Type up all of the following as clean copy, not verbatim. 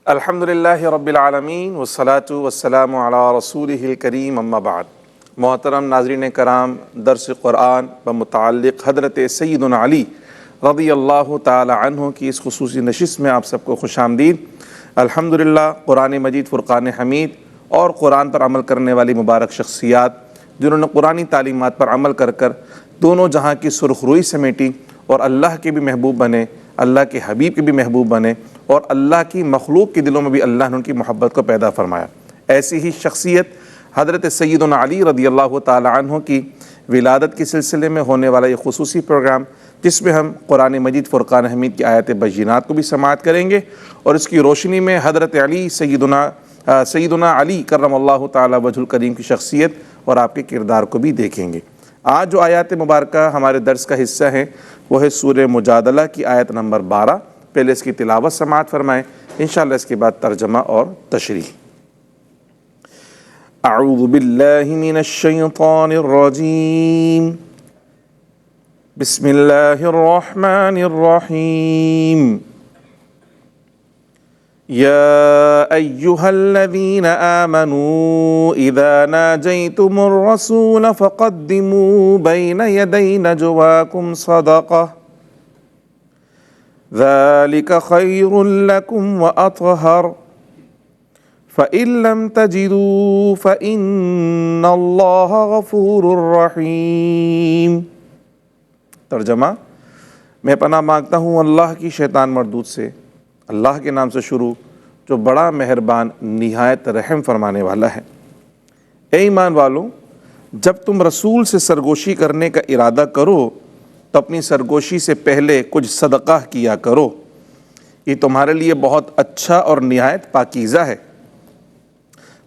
الحمدللہ رب العالمین والصلاة والسلام علی رسولہ الکریم اما بعد۔ محترم ناظرین کرام، درس قرآن بمتعلق حضرت سیدنا علی رضی اللہ تعالی عنہ کی اس خصوصی نشست میں آپ سب کو خوش آمدید۔ الحمدللہ قرآن مجید فرقان حمید اور قرآن پر عمل کرنے والی مبارک شخصیات جنہوں نے قرآنی تعلیمات پر عمل کر دونوں جہاں کی سرخ روئی سمیٹی اور اللہ کے بھی محبوب بنے، اللہ کے حبیب کے بھی محبوب بنے اور اللہ کی مخلوق کے دلوں میں بھی اللہ نے ان کی محبت کو پیدا فرمایا۔ ایسی ہی شخصیت حضرت سیدنا علی رضی اللہ تعالی عنہ کی ولادت کے سلسلے میں ہونے والا یہ خصوصی پروگرام، جس میں ہم قرآن مجید فرقان حمید کی آیات بینات کو بھی سماعت کریں گے اور اس کی روشنی میں حضرت علی سیدنا علی کرم اللہ تعالی وجہ الکریم کی شخصیت اور آپ کے کردار کو بھی دیکھیں گے۔ آج جو آیات مبارکہ ہمارے درس کا حصہ ہیں وہ ہے سورہ مجادلہ کی آیت نمبر 12۔ پہلے اس کی تلاوت سماعت فرمائیں، انشاءاللہ اس کے بعد ترجمہ اور تشریح۔ اعوذ باللہ من الشیطان الرجیم، بسم اللہ الرحمن الرحیم۔ یا ایہا الذین آمنوا اذا ناجیتم الرسول فقدموا بین یدی نجواکم صدقہ ذلك خير لكم وأطهر فإن لم تجدوا فإن الله غفور رحيم۔ ترجمہ، میں پناہ مانگتا ہوں اللہ کی شیطان مردود سے، اللہ کے نام سے شروع جو بڑا مہربان نہایت رحم فرمانے والا ہے۔ اے ایمان والو، جب تم رسول سے سرگوشی کرنے کا ارادہ کرو تو اپنی سرگوشی سے پہلے کچھ صدقہ کیا کرو، یہ تمہارے لیے بہت اچھا اور نہایت پاکیزہ ہے۔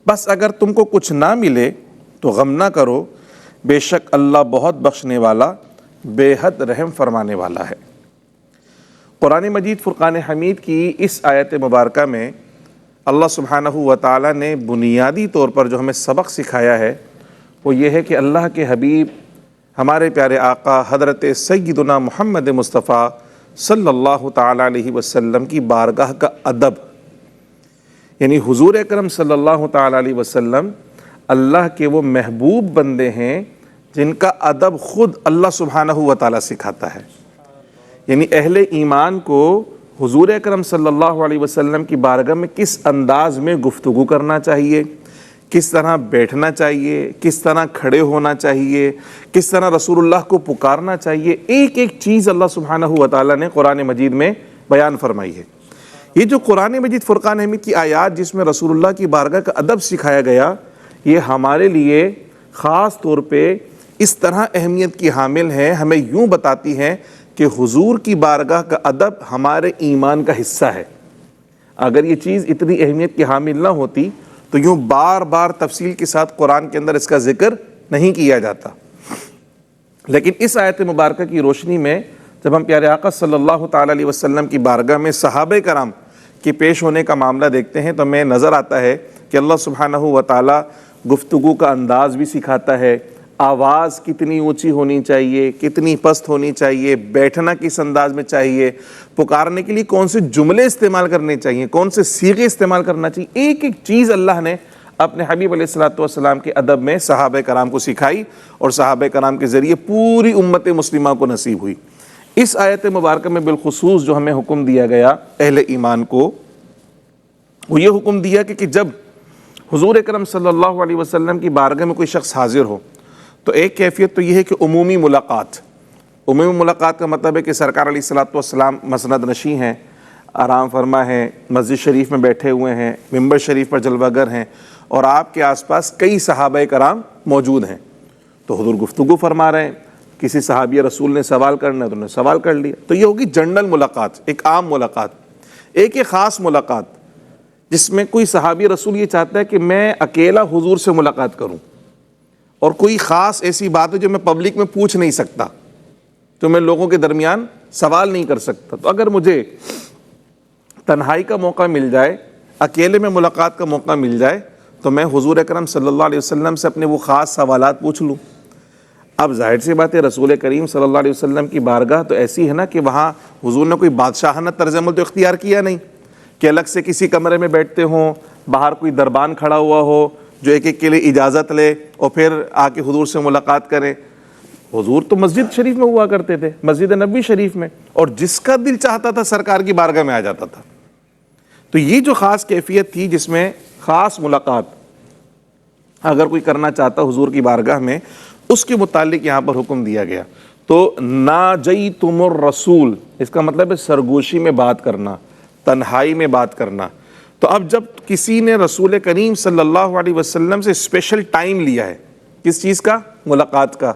بس اگر تم کو کچھ نہ ملے تو غم نہ کرو، بے شک اللہ بہت بخشنے والا، بے حد رحم فرمانے والا ہے۔ قرآن مجید فرقان حمید کی اس آیت مبارکہ میں اللہ سبحانہ و تعالیٰ نے بنیادی طور پر جو ہمیں سبق سکھایا ہے وہ یہ ہے کہ اللہ کے حبیب ہمارے پیارے آقا حضرت سیدنا محمد مصطفیٰ صلی اللہ تعالیٰ علیہ وسلم کی بارگاہ کا ادب، یعنی حضور اکرم صلی اللہ تعالیٰ علیہ وسلم اللہ کے وہ محبوب بندے ہیں جن کا ادب خود اللہ سبحانہ و تعالیٰ سکھاتا ہے۔ یعنی اہل ایمان کو حضور اکرم صلی اللہ علیہ وسلم کی بارگاہ میں کس انداز میں گفتگو کرنا چاہیے، کس طرح بیٹھنا چاہیے، کس طرح کھڑے ہونا چاہیے، کس طرح رسول اللہ کو پکارنا چاہیے، ایک ایک چیز اللہ سبحانہ و تعالیٰ نے قرآن مجید میں بیان فرمائی ہے۔ یہ جو قرآن مجید فرقان حمید کی آیات جس میں رسول اللہ کی بارگاہ کا ادب سکھایا گیا، یہ ہمارے لیے خاص طور پہ اس طرح اہمیت کی حامل ہیں، ہمیں یوں بتاتی ہیں کہ حضور کی بارگاہ کا ادب ہمارے ایمان کا حصہ ہے۔ اگر یہ چیز اتنی اہمیت کی حامل نہ ہوتی تو یوں بار بار تفصیل کے ساتھ قرآن کے اندر اس کا ذکر نہیں کیا جاتا، لیکن اس آیت مبارکہ کی روشنی میں جب ہم پیارے آقا صلی اللہ تعالیٰ علیہ وسلم کی بارگاہ میں صحابہ کرام کے پیش ہونے کا معاملہ دیکھتے ہیں تو ہمیں نظر آتا ہے کہ اللہ سبحانہ و تعالیٰ گفتگو کا انداز بھی سکھاتا ہے، آواز کتنی اونچی ہونی چاہیے، کتنی پست ہونی چاہیے، بیٹھنا کس انداز میں چاہیے، پکارنے کے لیے کون سے جملے استعمال کرنے چاہیے، کون سے صیغے استعمال کرنا چاہیے، ایک ایک چیز اللہ نے اپنے حبیب علیہ الصلوۃ والسلام کے ادب میں صحابہ کرام کو سکھائی اور صحابہ کرام کے ذریعے پوری امت مسلمہ کو نصیب ہوئی۔ اس آیت مبارکہ میں بالخصوص جو ہمیں حکم دیا گیا اہل ایمان کو، وہ یہ حکم دیا کہ جب حضور اکرم صلی اللہ علیہ وسلم کی بارگاہ میں کوئی شخص حاضر ہو تو ایک کیفیت تو یہ ہے کہ عمومی ملاقات۔ عمومی ملاقات کا مطلب ہے کہ سرکار علیہ الصلوۃ والسلام مسند نشیں ہیں، آرام فرما ہیں، مسجد شریف میں بیٹھے ہوئے ہیں، ممبر شریف پر جلوہ گر ہیں اور آپ کے آس پاس کئی صحابہ کرام موجود ہیں، تو حضور گفتگو فرما رہے ہیں، کسی صحابی رسول نے سوال کرنا ہے تو انہوں نے سوال کر لیا، تو یہ ہوگی جنرل ملاقات، ایک عام ملاقات۔ ایک خاص ملاقات جس میں کوئی صحابی رسول یہ چاہتا ہے کہ میں اکیلا حضور سے ملاقات کروں اور کوئی خاص ایسی بات ہے جو میں پبلک میں پوچھ نہیں سکتا، تو میں لوگوں کے درمیان سوال نہیں کر سکتا، تو اگر مجھے تنہائی کا موقع مل جائے، اکیلے میں ملاقات کا موقع مل جائے تو میں حضور اکرم صلی اللہ علیہ وسلم سے اپنے وہ خاص سوالات پوچھ لوں۔ اب ظاہر سی بات ہے رسول کریم صلی اللہ علیہ وسلم کی بارگاہ تو ایسی ہے نا کہ وہاں حضور نے کوئی بادشاہانہ طرز عمل تو اختیار کیا نہیں، کہ الگ سے کسی کمرے میں بیٹھتے ہوں، باہر کوئی دربان کھڑا ہوا ہو جو ایک ایک کے لیے اجازت لے اور پھر آ کے حضور سے ملاقات کریں۔ حضور تو مسجد شریف میں ہوا کرتے تھے، مسجد نبوی شریف میں، اور جس کا دل چاہتا تھا سرکار کی بارگاہ میں آ جاتا تھا۔ تو یہ جو خاص کیفیت تھی جس میں خاص ملاقات اگر کوئی کرنا چاہتا حضور کی بارگاہ میں، اس کے متعلق یہاں پر حکم دیا گیا۔ تو ناجیتم الرسول، اس کا مطلب ہے سرگوشی میں بات کرنا، تنہائی میں بات کرنا۔ تو اب جب کسی نے رسول کریم صلی اللہ علیہ وسلم سے اسپیشل ٹائم لیا ہے، کس چیز کا؟ ملاقات کا۔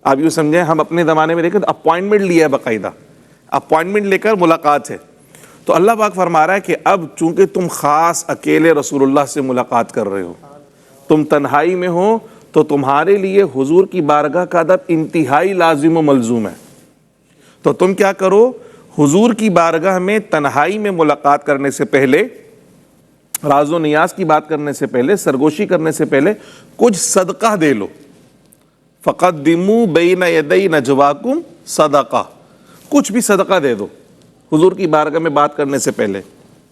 آپ یوں سمجھیں ہم اپنے زمانے میں دیکھیں تو اپوائنٹمنٹ لیا ہے، باقاعدہ اپوائنٹمنٹ لے کر ملاقات ہے۔ تو اللہ پاک فرما رہا ہے کہ اب چونکہ تم خاص اکیلے رسول اللہ سے ملاقات کر رہے ہو، تم تنہائی میں ہو، تو تمہارے لیے حضور کی بارگاہ کا ادب انتہائی لازم و ملزوم ہے۔ تو تم کیا کرو، حضور کی بارگاہ میں تنہائی میں ملاقات کرنے سے پہلے، راز و نیاز کی بات کرنے سے پہلے، سرگوشی کرنے سے پہلے کچھ صدقہ دے لو۔ فقدموا بین یدی نجواکم صدقہ، کچھ بھی صدقہ دے دو حضور کی بارگاہ میں بات کرنے سے پہلے۔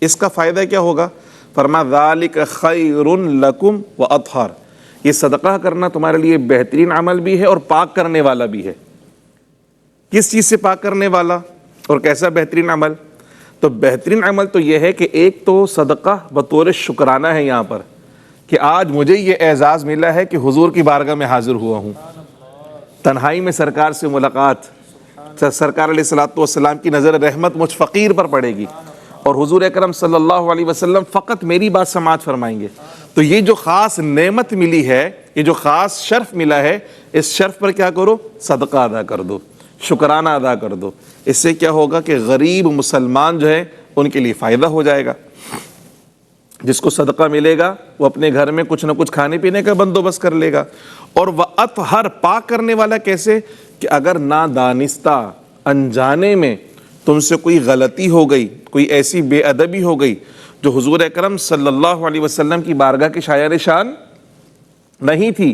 اس کا فائدہ کیا ہوگا؟ فرمایا ذالک خیر لکم واطہر، یہ صدقہ کرنا تمہارے لیے بہترین عمل بھی ہے اور پاک کرنے والا بھی ہے۔ کس چیز سے پاک کرنے والا اور کیسا بہترین عمل؟ تو بہترین عمل تو یہ ہے کہ ایک تو صدقہ بطور شکرانہ ہے یہاں پر، کہ آج مجھے یہ اعزاز ملا ہے کہ حضور کی بارگاہ میں حاضر ہوا ہوں، تنہائی میں سرکار سے ملاقات، سرکار علیہ الصلوۃ والسلام کی نظر رحمت مجھ فقیر پر پڑے گی اور حضور اکرم صلی اللہ علیہ وسلم فقط میری بات سماعت فرمائیں گے۔ تو یہ جو خاص نعمت ملی ہے، یہ جو خاص شرف ملا ہے، اس شرف پر کیا کرو؟ صدقہ ادا کر دو، شکرانہ ادا کر دو۔ اس سے کیا ہوگا کہ غریب مسلمان جو ہے ان کے لیے فائدہ ہو جائے گا۔ جس کو صدقہ ملے گا وہ اپنے گھر میں کچھ نہ کچھ کھانے پینے کا بندوبست کر لے گا۔ اور وَأَطْهَرَ، پاک کرنے والا کیسے؟ کہ اگر نادانستہ انجانے میں تم سے کوئی غلطی ہو گئی، کوئی ایسی بے ادبی ہو گئی جو حضور اکرم صلی اللہ علیہ وسلم کی بارگاہ کی شایان شان نہیں تھی،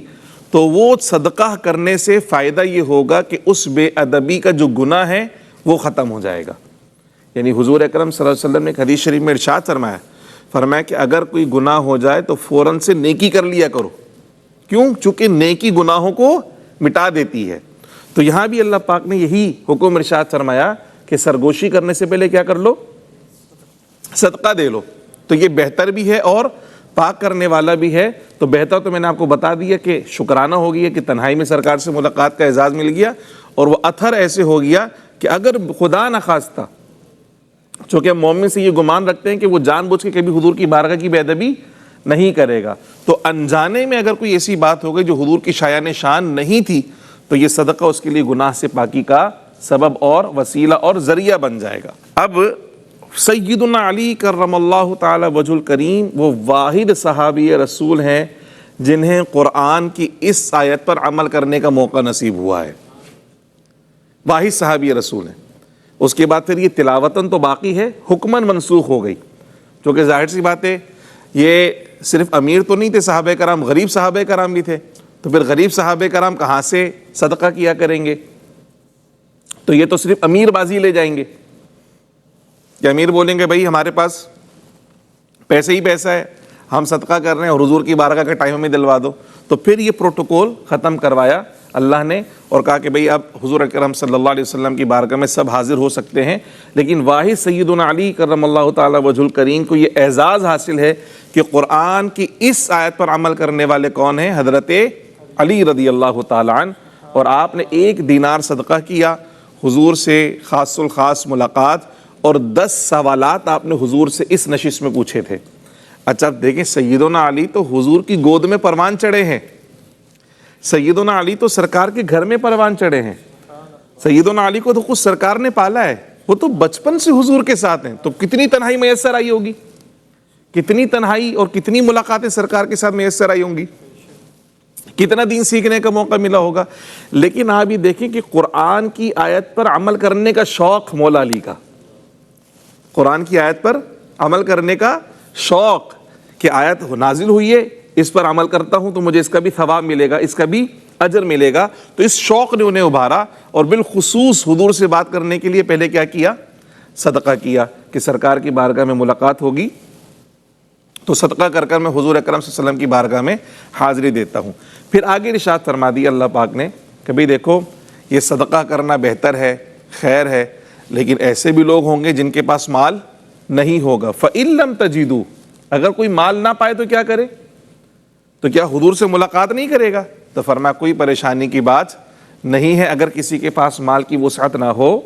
تو وہ صدقہ کرنے سے فائدہ یہ ہوگا کہ اس بے ادبی کا جو گناہ ہے وہ ختم ہو جائے گا۔ یعنی حضور اکرم صلی اللہ علیہ وسلم نے ایک حدیث شریف میں ارشاد فرمایا کہ اگر کوئی گناہ ہو جائے تو فوراً سے نیکی کر لیا کرو۔ کیوں؟ چونکہ نیکی گناہوں کو مٹا دیتی ہے۔ تو یہاں بھی اللہ پاک نے یہی حکم ارشاد فرمایا کہ سرگوشی کرنے سے پہلے کیا کر لو؟ صدقہ دے لو۔ تو یہ بہتر بھی ہے اور پاک کرنے والا بھی ہے۔ تو بہتر تو میں نے آپ کو بتا دیا کہ شکرانہ ہو گیا کہ تنہائی میں سرکار سے ملاقات کا اعزاز مل گیا، اور وہ اثر ایسے ہو گیا کہ اگر خدا نخواستہ، چونکہ ہم مومن سے یہ گمان رکھتے ہیں کہ وہ جان بوجھ کے کبھی حضور کی بارگاہ کی بے ادبی نہیں کرے گا، تو انجانے میں اگر کوئی ایسی بات ہو گئی جو حضور کی شایان شان نہیں تھی، تو یہ صدقہ اس کے لیے گناہ سے پاکی کا سبب اور وسیلہ اور ذریعہ بن جائے گا۔ اب سیدنا علی کرم اللہ تعالی وجہ الکریم وہ واحد صحابی رسول ہیں جنہیں قرآن کی اس آیت پر عمل کرنے کا موقع نصیب ہوا ہے۔ واحد صحابی رسول ہیں۔ اس کے بعد پھر یہ تلاوتاً تو باقی ہے، حکماً منسوخ ہو گئی، کیونکہ ظاہر سی بات ہے یہ صرف امیر تو نہیں تھے صحابہ کرام، غریب صحابہ کرام بھی تھے، تو پھر غریب صحابہ کرام کہاں سے صدقہ کیا کریں گے؟ تو یہ تو صرف امیر بازی لے جائیں گے کہ امیر بولیں گے بھائی ہمارے پاس پیسے ہی پیسہ ہے، ہم صدقہ کر رہے ہیں اور حضور کی بارگاہ کا ٹائم ہمیں دلوا دو۔ تو پھر یہ پروٹوکول ختم کروایا اللہ نے اور کہا کہ بھئی اب حضور اکرم صلی اللہ علیہ وسلم کی بارگاہ میں سب حاضر ہو سکتے ہیں، لیکن واحد سیدنا علی کرم اللہ تعالی وجہ الکریم کو یہ اعزاز حاصل ہے کہ قرآن کی اس آیت پر عمل کرنے والے کون ہیں؟ حضرت علی رضی اللہ تعالی عنہ۔ اور آپ نے 1 دینار صدقہ کیا، حضور سے خاص الخاص ملاقات، اور 10 سوالات آپ نے حضور سے اس نشست میں پوچھے تھے۔ اچھا اب دیکھیں سیدنا علی تو حضور کی گود میں پروان چڑھے ہیں، سیدنا علی تو سرکار کے گھر میں پروان چڑھے ہیں، سیدنا علی کو تو خود سرکار نے پالا ہے، وہ تو بچپن سے حضور کے ساتھ ہیں، تو کتنی تنہائی میسر آئی ہوگی، کتنی تنہائی اور کتنی ملاقاتیں سرکار کے ساتھ میسر آئی ہوں گی، کتنا دین سیکھنے کا موقع ملا ہوگا۔ لیکن آپ یہ دیکھیں کہ قرآن کی آیت پر عمل کرنے کا شوق مولا علی کا، قرآن کی آیت پر عمل کرنے کا شوق کہ آیت نازل ہوئی ہے، اس پر عمل کرتا ہوں تو مجھے اس کا بھی ثواب ملے گا، اس کا بھی اجر ملے گا۔ تو اس شوق نے انہیں ابھارا اور بالخصوص حضور سے بات کرنے کے لیے پہلے کیا کیا؟ صدقہ کیا کہ سرکار کی بارگاہ میں ملاقات ہوگی تو صدقہ کر کر میں حضور اکرم صلی اللہ علیہ وسلم کی بارگاہ میں حاضری دیتا ہوں۔ پھر آگے ارشاد فرما دیا اللہ پاک نے کہ بھئی دیکھو یہ صدقہ کرنا بہتر ہے، خیر ہے، لیکن ایسے بھی لوگ ہوں گے جن کے پاس مال نہیں ہوگا۔ فَإِن لَمْ تَجِدُوا، اگر کوئی مال نہ پائے تو کیا کرے؟ تو کیا حضور سے ملاقات نہیں کرے گا؟ تو فرمایا کوئی پریشانی کی بات نہیں ہے، اگر کسی کے پاس مال کی وسعت نہ ہو،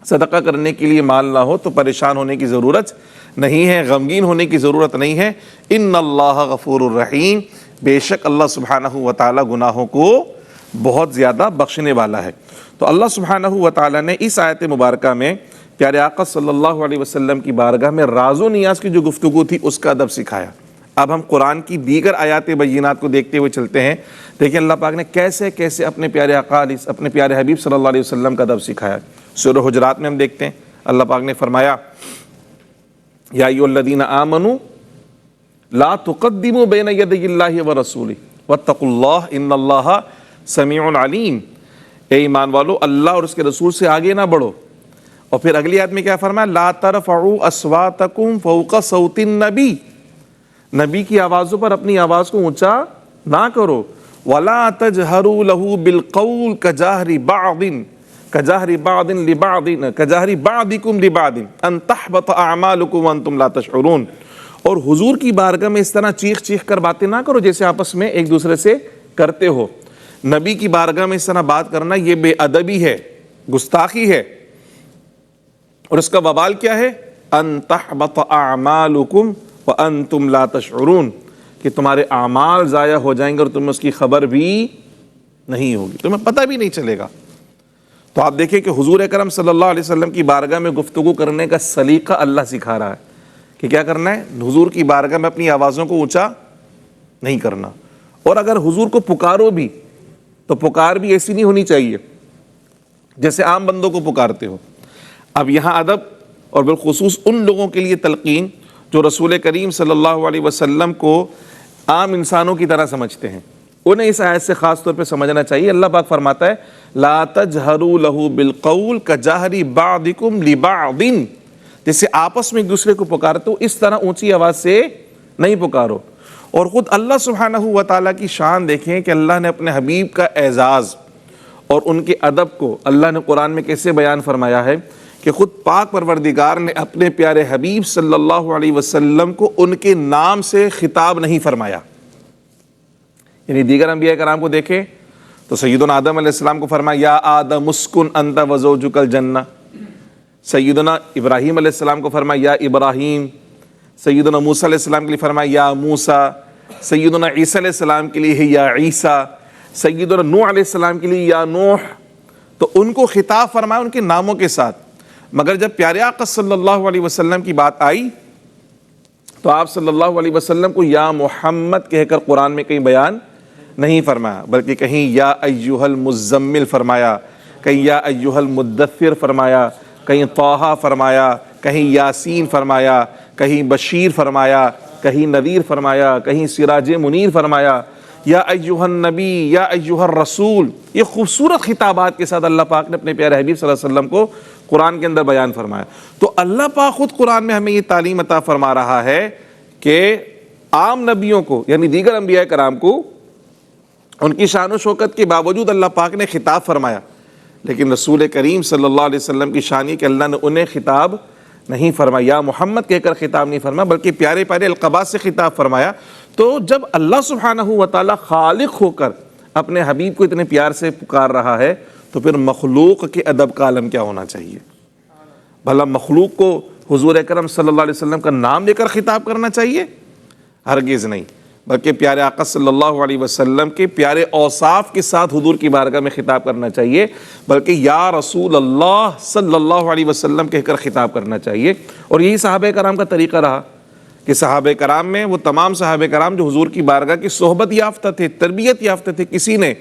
صدقہ کرنے کے لیے مال نہ ہو تو پریشان ہونے کی ضرورت نہیں ہے، غمگین ہونے کی ضرورت نہیں ہے۔ ان اللہ غفور الرحیم، بے شک اللہ سبحانہ و تعالی گناہوں کو بہت زیادہ بخشنے والا ہے۔ تو اللہ سبحانہ و تعالی نے اس آیت مبارکہ میں پیارے آقا صلی اللہ علیہ وسلم کی بارگاہ میں راز و نیاز کی جو گفتگو تھی اس کا ادب سکھایا۔ اب ہم قرآن کی دیگر آیات بینات کو دیکھتے ہوئے چلتے ہیں۔ دیکھیں اللہ پاک نے کیسے کیسے اپنے پیارے آقا اپنے پیارے حبیب صلی اللہ علیہ وسلم کا ادب سکھایا۔ سورہ حجرات میں ہم دیکھتے ہیں اللہ پاک نے فرمایا یا ایھا الذین آمنوا لا تقدموا بین یدی اللہ ورسولہ واتقوا اللہ ان اللہ سمیع علیم، اے ایمان والو اللہ اور اس کے رسول سے آگے نہ بڑھو۔ اور پھر اگلی آیت میں کیا فرمایا؟ لا ترفعوا اصواتکم فوق صوت النبی، نبی کی آوازوں پر اپنی آواز کو اونچا نہ کرو۔ ولا تجہروا لہ بالقول کجہر بعضکم لبعض ان تحبط اعمالکم وانتم لا تشعرون، اور حضور کی بارگاہ میں اس طرح چیخ چیخ کر باتیں نہ کرو جیسے آپس میں ایک دوسرے سے کرتے ہو۔ نبی کی بارگاہ میں اس طرح بات کرنا یہ بے ادبی ہے، گستاخی ہے، اور اس کا وبال کیا ہے؟ ان تحبط اعمالکم وانتم لا تشعرون، کہ تمہارے اعمال ضائع ہو جائیں گے اور تمہیں اس کی خبر بھی نہیں ہوگی، تمہیں پتہ بھی نہیں چلے گا۔ تو آپ دیکھیں کہ حضور اکرم صلی اللہ علیہ وسلم کی بارگاہ میں گفتگو کرنے کا سلیقہ اللہ سکھا رہا ہے کہ کیا کرنا ہے، حضور کی بارگاہ میں اپنی آوازوں کو اونچا نہیں کرنا، اور اگر حضور کو پکارو بھی تو پکار بھی ایسی نہیں ہونی چاہیے جیسے عام بندوں کو پکارتے ہو۔ اب یہاں ادب اور بالخصوص ان لوگوں کے لیے تلقین جو رسول کریم صلی اللہ علیہ وسلم کو عام انسانوں کی طرح سمجھتے ہیں، انہیں اس آیت سے خاص طور پہ سمجھنا چاہیے۔ اللہ پاک فرماتا ہے لا تجہروا لہ بالقول کجہر بعضکم لبعض، جیسے آپس میں ایک دوسرے کو پکارتے ہو اس طرح اونچی آواز سے نہیں پکارو۔ اور خود اللہ سبحانہ و تعالیٰ کی شان دیکھیں کہ اللہ نے اپنے حبیب کا اعزاز اور ان کے ادب کو اللہ نے قرآن میں کیسے بیان فرمایا ہے کہ خود پاک پروردگار نے اپنے پیارے حبیب صلی اللہ علیہ وسلم کو ان کے نام سے خطاب نہیں فرمایا۔ یعنی دیگر انبیاء کرام کو دیکھیں تو سیدنا آدم علیہ السلام کو فرمایا یا آدم اسکن انت وزوجک الجنہ، سیدنا ابراہیم علیہ السلام کو فرمایا یا ابراہیم، سیدنا موسیٰ علیہ السلام کے لیے فرمایا یا موسیٰ، سیدنا عیسیٰ علیہ السلام کے لیے یا عیسیٰ، سیدنا نوح علیہ السلام کے لیے یا نوح، تو ان کو خطاب فرمایا ان کے ناموں کے ساتھ۔ مگر جب پیارے آقا صلی اللہ علیہ وسلم کی بات آئی تو آپ صلی اللہ علیہ وسلم کو یا محمد کہہ کر قرآن میں کہیں بیان نہیں فرمایا، بلکہ کہیں یا ایھا المزمل فرمایا، کہیں یا ایھا المدثر فرمایا، کہیں طٰہٰ فرمایا، کہیں یاسین فرمایا، کہیں بشیر فرمایا، کہیں نذیر فرمایا، کہیں سراج منیر فرمایا، یا ایھا النبی یا ایھا الرسول۔ یہ خوبصورت خطابات کے ساتھ اللہ پاک نے اپنے پیارے حبیب صلی اللہ علیہ وسلم کو قرآن کے اندر بیان فرمایا۔ تو اللہ پاک خود قرآن میں ہمیں یہ تعلیم عطا فرما رہا ہے کہ عام نبیوں کو یعنی دیگر انبیاء کرام کو ان کی شان و شوکت کے باوجود اللہ پاک نے خطاب فرمایا، لیکن رسول کریم صلی اللہ علیہ وسلم کی شان یہ کہ اللہ نے انہیں خطاب نہیں فرمایا، یا محمد کہہ کر خطاب نہیں فرمایا، بلکہ پیارے پیارے القابات سے خطاب فرمایا۔ تو جب اللہ سبحانہ و تعالیٰ خالق ہو کر اپنے حبیب کو اتنے پیار سے پکار رہا ہے تو پھر مخلوق کے ادب کا عالم کیا ہونا چاہیے؟ بھلا مخلوق کو حضور اکرم صلی اللہ علیہ وسلم کا نام لے کر خطاب کرنا چاہیے؟ ہرگز نہیں، بلکہ پیارے آقا صلی اللہ علیہ وسلم کے پیارے اوصاف کے ساتھ حضور کی بارگاہ میں خطاب کرنا چاہیے، بلکہ یا رسول اللہ صلی اللہ علیہ وسلم کہہ کر خطاب کرنا چاہیے۔ اور یہی صحابہ کرام کا طریقہ رہا کہ صحابہ کرام میں وہ تمام صحابہ کرام جو حضور کی بارگاہ کی صحبت یافتہ تھے، تربیت یافتہ تھے، کسی نے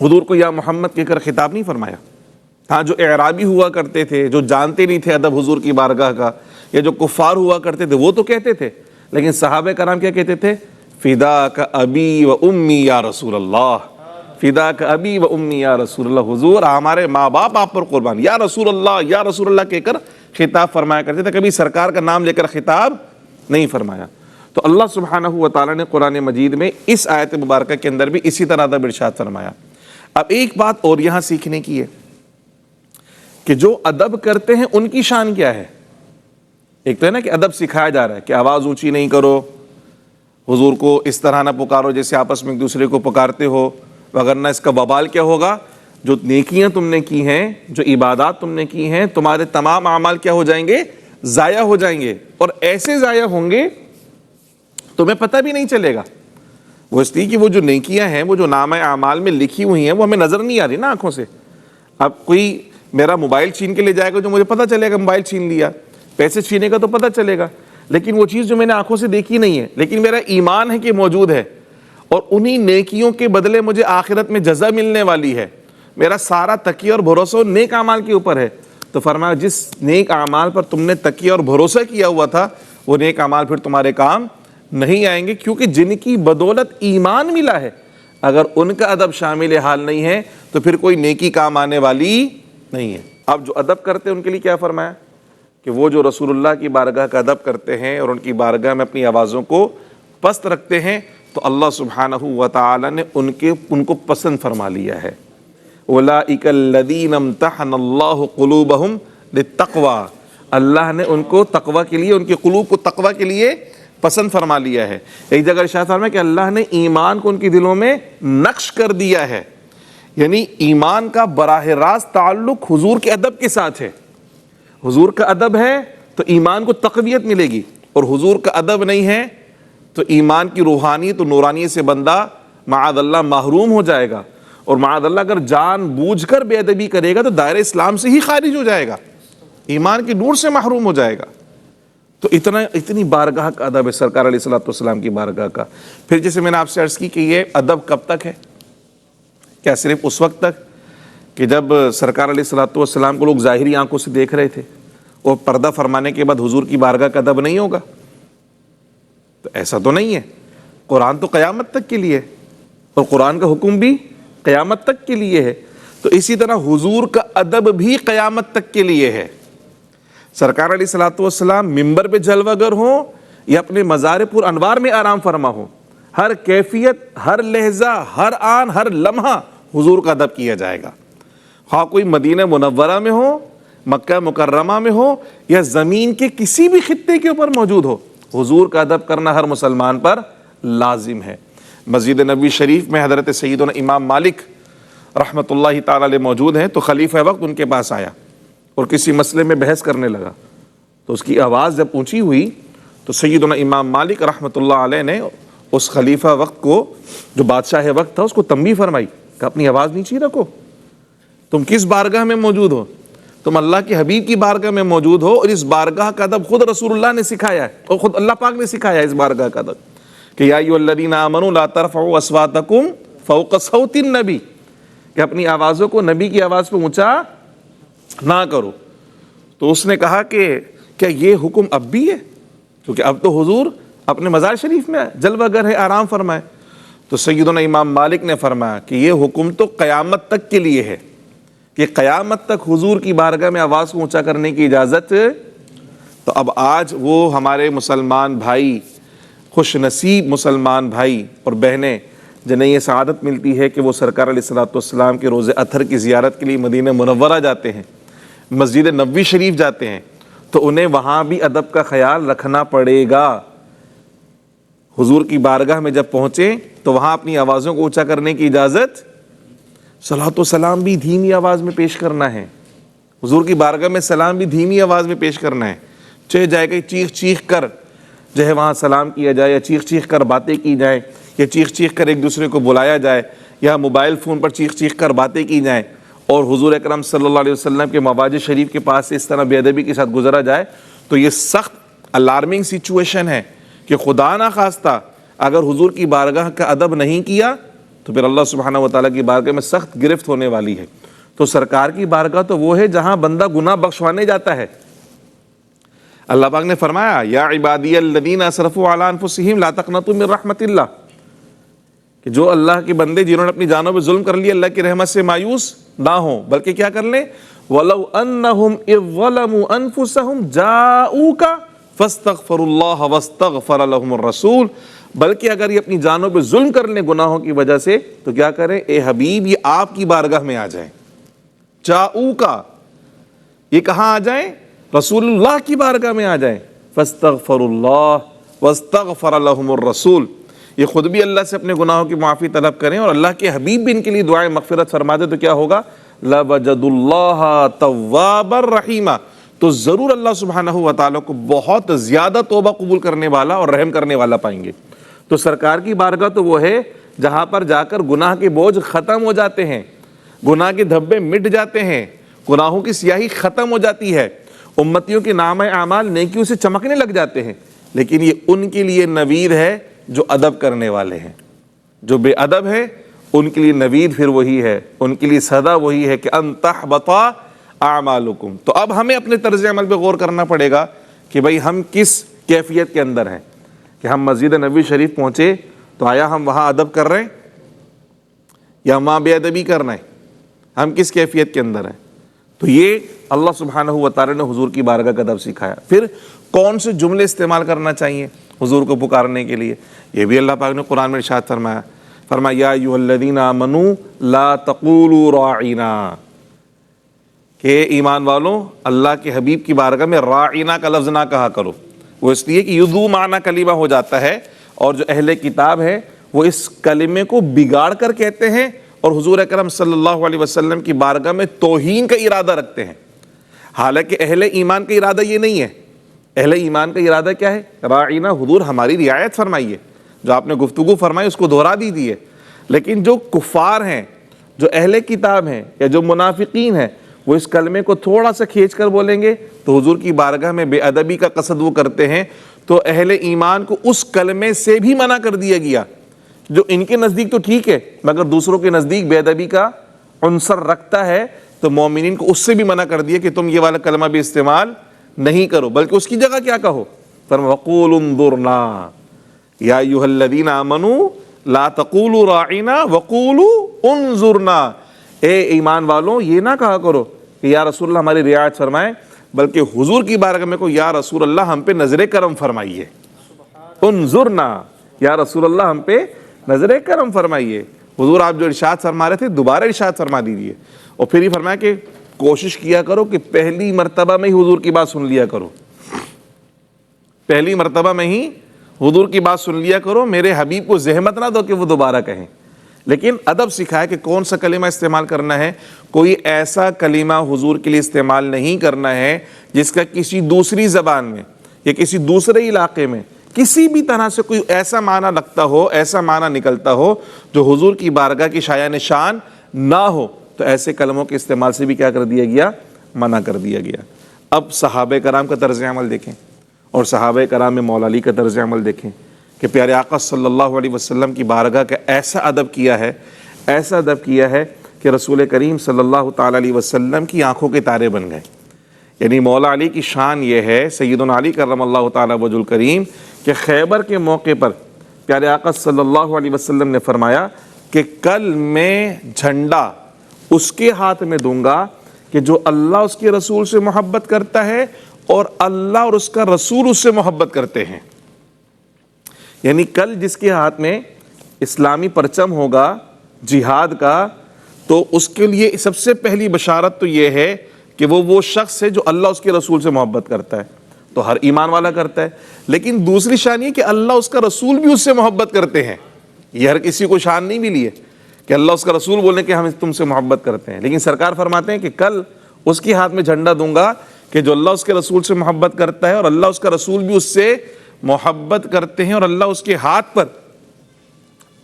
حضور کو یا محمد کہہ کر خطاب نہیں فرمایا۔ ہاں جو اعرابی ہوا کرتے تھے، جو جانتے نہیں تھے ادب حضور کی بارگاہ کا، یا جو کفار ہوا کرتے تھے وہ تو کہتے تھے، لیکن صحابہ کرام کیا کہتے تھے؟ فداک ابی و امی یا رسول اللہ، فداک ابی و امی یا رسول اللہ، حضور ہمارے ماں باپ آپ پر قربان، یا رسول اللہ کہہ کر خطاب فرمایا کرتے تھے، کبھی سرکار کا نام لے کر خطاب نہیں فرمایا۔ تو اللہ سبحانہ و تعالیٰ نے قرآن مجید میں اس آیت مبارکہ کے اندر بھی اسی طرح ادب ارشاد فرمایا۔ اب ایک بات اور یہاں سیکھنے کی ہے کہ جو ادب کرتے ہیں ان کی شان کیا ہے۔ ایک تو ہے نا کہ ادب سکھایا جا رہا ہے کہ آواز اونچی نہیں کرو، حضور کو اس طرح نہ پکارو جیسے آپس میں ایک دوسرے کو پکارتے ہو، وگرنہ اس کا وبال کیا ہوگا، جو نیکیاں تم نے کی ہیں، جو عبادات تم نے کی ہیں، تمہارے تمام اعمال کیا ہو جائیں گے، ضائع ہو جائیں گے، اور ایسے ضائع ہوں گے تمہیں پتہ بھی نہیں چلے گا۔ وہ اس لیے کہ وہ جو نیکیاں ہیں، وہ جو نامہ اعمال میں لکھی ہوئی ہیں، وہ ہمیں نظر نہیں آ رہی نا آنکھوں سے۔ اب کوئی میرا موبائل چھین کے لے جائے گا جو مجھے پتہ چلے گا موبائل چھین لیا، پیسے چھینے کا تو پتہ چلے گا، لیکن وہ چیز جو میں نے آنکھوں سے دیکھی نہیں ہے، لیکن میرا ایمان ہے کہ موجود ہے، اور انہی نیکیوں کے بدلے مجھے آخرت میں جزا ملنے والی ہے۔ میرا سارا تکیہ اور بھروسہ نیک اعمال کے اوپر ہے۔ تو فرمایا جس نیک اعمال پر تم نے تکیہ اور بھروسہ کیا ہوا تھا، وہ نیک اعمال پھر تمہارے کام نہیں آئیں گے، کیونکہ جن کی بدولت ایمان ملا ہے، اگر ان کا ادب شامل حال نہیں ہے تو پھر کوئی نیکی کام آنے والی نہیں ہے۔ اب جو ادب کرتے ہیں ان کے لیے کیا فرمایا کہ وہ جو رسول اللہ کی بارگاہ کا ادب کرتے ہیں اور ان کی بارگاہ میں اپنی آوازوں کو پست رکھتے ہیں، تو اللہ سبحانہ و تعالی نے ان کو پسند فرما لیا ہے۔ اولئک الذین امتحن اللہ قلوبہم للتقوی، اللہ نے ان کو تقوی کے لیے، ان کے قلوب کو تقوی کے لیے پسند فرما لیا ہے۔ ایک جگہ ارشاد فرمایا کہ اللہ نے ایمان کو ان کے دلوں میں نقش کر دیا ہے، یعنی ایمان کا براہ راست تعلق حضور کے ادب کے ساتھ ہے۔ حضور کا ادب ہے تو ایمان کو تقویت ملے گی، اور حضور کا ادب نہیں ہے تو ایمان کی روحانیت و نورانیت سے بندہ معاذ اللہ محروم ہو جائے گا، اور معاذ اللہ اگر جان بوجھ کر بے ادبی کرے گا تو دائرہ اسلام سے ہی خارج ہو جائے گا، ایمان کی نور سے محروم ہو جائے گا۔ تو اتنی بارگاہ کا ادب ہے سرکار علیہ الصلوۃ والسلام کی بارگاہ کا۔ پھر جیسے میں نے آپ سے عرض کی کہ یہ ادب کب تک ہے؟ کیا صرف اس وقت تک کہ جب سرکار علیہ الصلوۃ والسلام کو لوگ ظاہری آنکھوں سے دیکھ رہے تھے، اور پردہ فرمانے کے بعد حضور کی بارگاہ کا ادب نہیں ہوگا؟ تو ایسا تو نہیں ہے۔ قرآن تو قیامت تک کے لیے ہے، اور قرآن کا حکم بھی قیامت تک کے لیے ہے، تو اسی طرح حضور کا ادب بھی قیامت تک کے لیے ہے۔ سرکار علیہ الصلوۃ والسلام ممبر پہ جلوہ گر ہوں یا اپنے مزار پر انوار میں آرام فرما ہوں، ہر کیفیت، ہر لہجہ، ہر آن، ہر لمحہ حضور کا ادب کیا جائے گا، خواہ کوئی مدینہ منورہ میں ہو، مکہ مکرمہ میں ہو، یا زمین کے کسی بھی خطے کے اوپر موجود ہو، حضور کا ادب کرنا ہر مسلمان پر لازم ہے۔ مسجد نبوی شریف میں حضرت سیدنا امام مالک رحمۃ اللہ تعالی علیہ موجود ہیں، تو خلیفہ وقت ان کے پاس آیا اور کسی مسئلے میں بحث کرنے لگا، تو اس کی آواز جب اونچی ہوئی تو سیدنا امام مالک رحمۃ اللہ علیہ نے اس خلیفہ وقت کو، جو بادشاہ وقت تھا، اس کو تنبیہ فرمائی کہ اپنی آواز نیچی رکھو، تم کس بارگاہ میں موجود ہو؟ تم اللہ کے حبیب کی بارگاہ میں موجود ہو، اور اس بارگاہ کا ادب خود رسول اللہ نے سکھایا ہے، اور خود اللہ پاک نے سکھایا ہے اس بارگاہ کا ادب کہ یا ایھا الذین آمنوا لا ترفعوا اصواتکم فوق صوت النبی، کہ اپنی آوازوں کو نبی کی آواز پہ اونچا نہ کرو۔ تو اس نے کہا کہ کیا یہ حکم اب بھی ہے؟ کیونکہ اب تو حضور اپنے مزار شریف میں جلوہ گر ہے، آرام فرمائے۔ تو سیدنا امام مالک نے فرمایا کہ یہ حکم تو قیامت تک کے لیے ہے، کہ قیامت تک حضور کی بارگاہ میں آواز کو اونچا کرنے کی اجازت۔ تو اب آج وہ ہمارے مسلمان بھائی، خوش نصیب مسلمان بھائی اور بہنیں جنہیں یہ سعادت ملتی ہے کہ وہ سرکار علیہ الصلوۃ والسلام کے روضہ اطہر کی زیارت کے لیے مدینہ منورہ جاتے ہیں، مسجد نبوی شریف جاتے ہیں، تو انہیں وہاں بھی ادب کا خیال رکھنا پڑے گا۔ حضور کی بارگاہ میں جب پہنچے تو وہاں اپنی آوازوں کو اونچا کرنے کی اجازت، صلاۃ و سلام بھی دھیمی آواز میں پیش کرنا ہے، حضور کی بارگاہ میں سلام بھی دھیمی آواز میں پیش کرنا ہے، چاہے جائے کہ چیخ چیخ کر جو ہے وہاں سلام کیا جائے، یا چیخ چیخ کر باتیں کی جائیں، یا چیخ چیخ کر ایک دوسرے کو بلایا جائے، یا موبائل فون پر چیخ چیخ کر باتیں کی جائیں، اور حضور اکرم صلی اللہ علیہ وسلم کے مواج شریف کے پاس سے اس طرح بے ادبی کے ساتھ گزرا جائے، تو یہ سخت الارمنگ سچویشن ہے کہ خدا نہ خواستہ اگر حضور کی بارگاہ کا ادب نہیں کیا تو پھر اللہ سبحانہ و تعالیٰ کی بارگاہ میں سخت گرفت ہونے والی ہے۔ تو سرکار کی بارگاہ تو وہ ہے جہاں بندہ گناہ بخشوانے جاتا ہے۔ اللہ پاک نے فرمایا یا عبادی الذین اسرفوا علی انفسہم لا تقنطوا من رحمت اللہ، کہ جو اللہ کے بندے جنہوں نے اپنی جانوں پہ ظلم کر لیا اللہ کی رحمت سے مایوس نہ ہوں، بلکہ کیا کر لیں، وَلَوْ أَنَّهُمْ إِذْ ظَلَمُوا أَنفُسَهُمْ جَاءُوكَ فَاسْتَغْفَرُوا اللَّهَ وَاسْتَغْفَرَ لَهُمُ الرَّسُولُ، بلکہ اگر یہ اپنی جانوں پہ ظلم کر لیں گناہوں کی وجہ سے تو کیا کریں، اے حبیب یہ آپ کی بارگاہ میں آ جائیں، جاءوكَ یہ کہاں آ جائیں، رسول اللہ کی بارگاہ میں آ جائیں، فَاسْتَغْفَرُوا اللَّهَ وَاسْتَغْفَرَ لَهُمُ الرَّسُولُ، یہ خود بھی اللہ سے اپنے گناہوں کی معافی طلب کریں اور اللہ کے حبیب بھی ان کے لیے دعائیں مغفرت فرما دے، تو کیا ہوگا، لَوَجَدُوا اللَّهَ تَوَّابًا رَحِيمًا، تو ضرور اللہ سبحانہ وتعالیٰ کو بہت زیادہ توبہ قبول کرنے والا اور رحم کرنے والا پائیں گے۔ تو سرکار کی بارگاہ تو وہ ہے جہاں پر جا کر گناہ کے بوجھ ختم ہو جاتے ہیں، گناہ کے دھبے مٹ جاتے ہیں، گناہوں کی سیاہی ختم ہو جاتی ہے، امتیوں کے نامہ اعمال نیکیوں سے چمکنے لگ جاتے ہیں۔ لیکن یہ ان کے لیے نوید ہے جو ادب کرنے والے ہیں، جو بے ادب ہے ان کے لیے نوید پھر وہی ہے، ان کے لیے سزا وہی ہے کہ ان تحبط اعمالکم۔ تو اب ہمیں اپنے طرز عمل پہ غور کرنا پڑے گا کہ بھئی ہم کس کیفیت کے اندر ہیں، کہ ہم مسجد نبوی شریف پہنچے تو آیا ہم وہاں ادب کر رہے ہیں یا ہم وہاں بے ادبی کر رہے ہیں، ہم کس کیفیت کے اندر ہیں۔ تو یہ اللہ سبحانہ وتعالی نے حضور کی بارگاہ کا ادب سکھایا۔ پھر کون سے جملے استعمال کرنا چاہیے حضور کو پکارنے کے لیے، یہ بھی اللہ پاک نے قرآن میں ارشاد فرمایا، یا ایھا الذین آمنوا لا تقولوا راعنا، کہ ایمان والوں اللہ کے حبیب کی بارگاہ میں راعنا کا لفظ نہ کہا کرو۔ وہ اس لیے کہ یذو معنی کلمہ ہو جاتا ہے، اور جو اہل کتاب ہے وہ اس کلمے کو بگاڑ کر کہتے ہیں اور حضور اکرم صلی اللہ علیہ وسلم کی بارگاہ میں توہین کا ارادہ رکھتے ہیں، حالانکہ اہل ایمان کا ارادہ یہ نہیں ہے۔ اہل ایمان کا ارادہ کیا ہے، راعنا، حضور ہماری رعایت فرمائیے، جو آپ نے گفتگو فرمائی اس کو دہرا دیجیے۔ لیکن جو کفار ہیں، جو اہل کتاب ہیں یا جو منافقین ہیں، وہ اس کلمے کو تھوڑا سا کھینچ کر بولیں گے تو حضور کی بارگاہ میں بے ادبی کا قصد وہ کرتے ہیں، تو اہل ایمان کو اس کلمے سے بھی منع کر دیا گیا، جو ان کے نزدیک تو ٹھیک ہے مگر دوسروں کے نزدیک بے ادبی کا عنصر رکھتا ہے، تو مومنین کو اس سے بھی منع کر دیا کہ تم یہ والا کلمہ بھی استعمال نہیں کرو، بلکہ اس کی جگہ کیا کہو، وَقُولُوا انظُرْنَا یا ایھا الذین آمنوا لا تقولوا راعنا وقولوا انظرنا، اے ایمان والوں یہ نہ کہا کرو کہ یا رسول اللہ ہماری رعایت فرمائیں، بلکہ حضور کی بارگاہ میں کو یا رسول اللہ ہم پہ نظر کرم فرمائیے، انظرنا، یا رسول اللہ ہم پہ نظر کرم فرمائیے۔ حضور آپ جو ارشاد فرما رہے تھے دوبارہ ارشاد فرما دیجیے، اور پھر یہ فرمایا کہ کوشش کیا کرو کہ پہلی مرتبہ میں ہی حضور کی بات سن لیا کرو، پہلی مرتبہ میں ہی حضور کی بات سن لیا کرو، میرے حبیب کو زحمت نہ دو کہ وہ دوبارہ کہیں۔ لیکن ادب سکھایا کہ کون سا کلمہ استعمال کرنا ہے، کوئی ایسا کلمہ حضور کے لیے استعمال نہیں کرنا ہے جس کا کسی دوسری زبان میں یا کسی دوسرے علاقے میں کسی بھی طرح سے کوئی ایسا معنی لگتا ہو، ایسا معنی نکلتا ہو جو حضور کی بارگاہ کی شایع نشان نہ ہو، تو ایسے کلموں کے استعمال سے بھی کیا کر دیا گیا، منع کر دیا گیا۔ اب صحابہ کرام کا طرز عمل دیکھیں، اور صحابہ کرام میں مولا علی کا طرز عمل دیکھیں کہ پیارے آقا صلی اللہ علیہ وسلم کی بارگاہ کا ایسا ادب کیا ہے، ایسا ادب کیا ہے کہ رسول کریم صلی اللہ تعالی علیہ وسلم کی آنکھوں کے تارے بن گئے۔ یعنی مولا علی کی شان یہ ہے، سیدنا علی کرم اللہ تعالی وجہ الکریم، کہ خیبر کے موقع پر پیارے آقا صلی اللہ علیہ وسلم نے فرمایا کہ کل میں جھنڈا اس کے ہاتھ میں دوں گا کہ جو اللہ اس کے رسول سے محبت کرتا ہے اور اللہ اور اس کا رسول اس سے محبت کرتے ہیں۔ یعنی کل جس کے ہاتھ میں اسلامی پرچم ہوگا جہاد کا، تو اس کے لیے سب سے پہلی بشارت تو یہ ہے کہ وہ شخص ہے جو اللہ اس کے رسول سے محبت کرتا ہے، تو ہر ایمان والا کرتا ہے، لیکن دوسری شان یہ کہ اللہ اس کا رسول بھی اس سے محبت کرتے ہیں۔ یہ ہر کسی کو شان نہیں ملی ہے کہ اللہ اس کا رسول بولنے کہ ہم تم سے محبت کرتے ہیں، لیکن سرکار فرماتے ہیں کہ کل اس کے ہاتھ میں جھنڈا دوں گا کہ جو اللہ اس کے رسول سے محبت کرتا ہے اور اللہ اس کا رسول بھی اس سے محبت کرتے ہیں، اور اللہ اس کے ہاتھ پر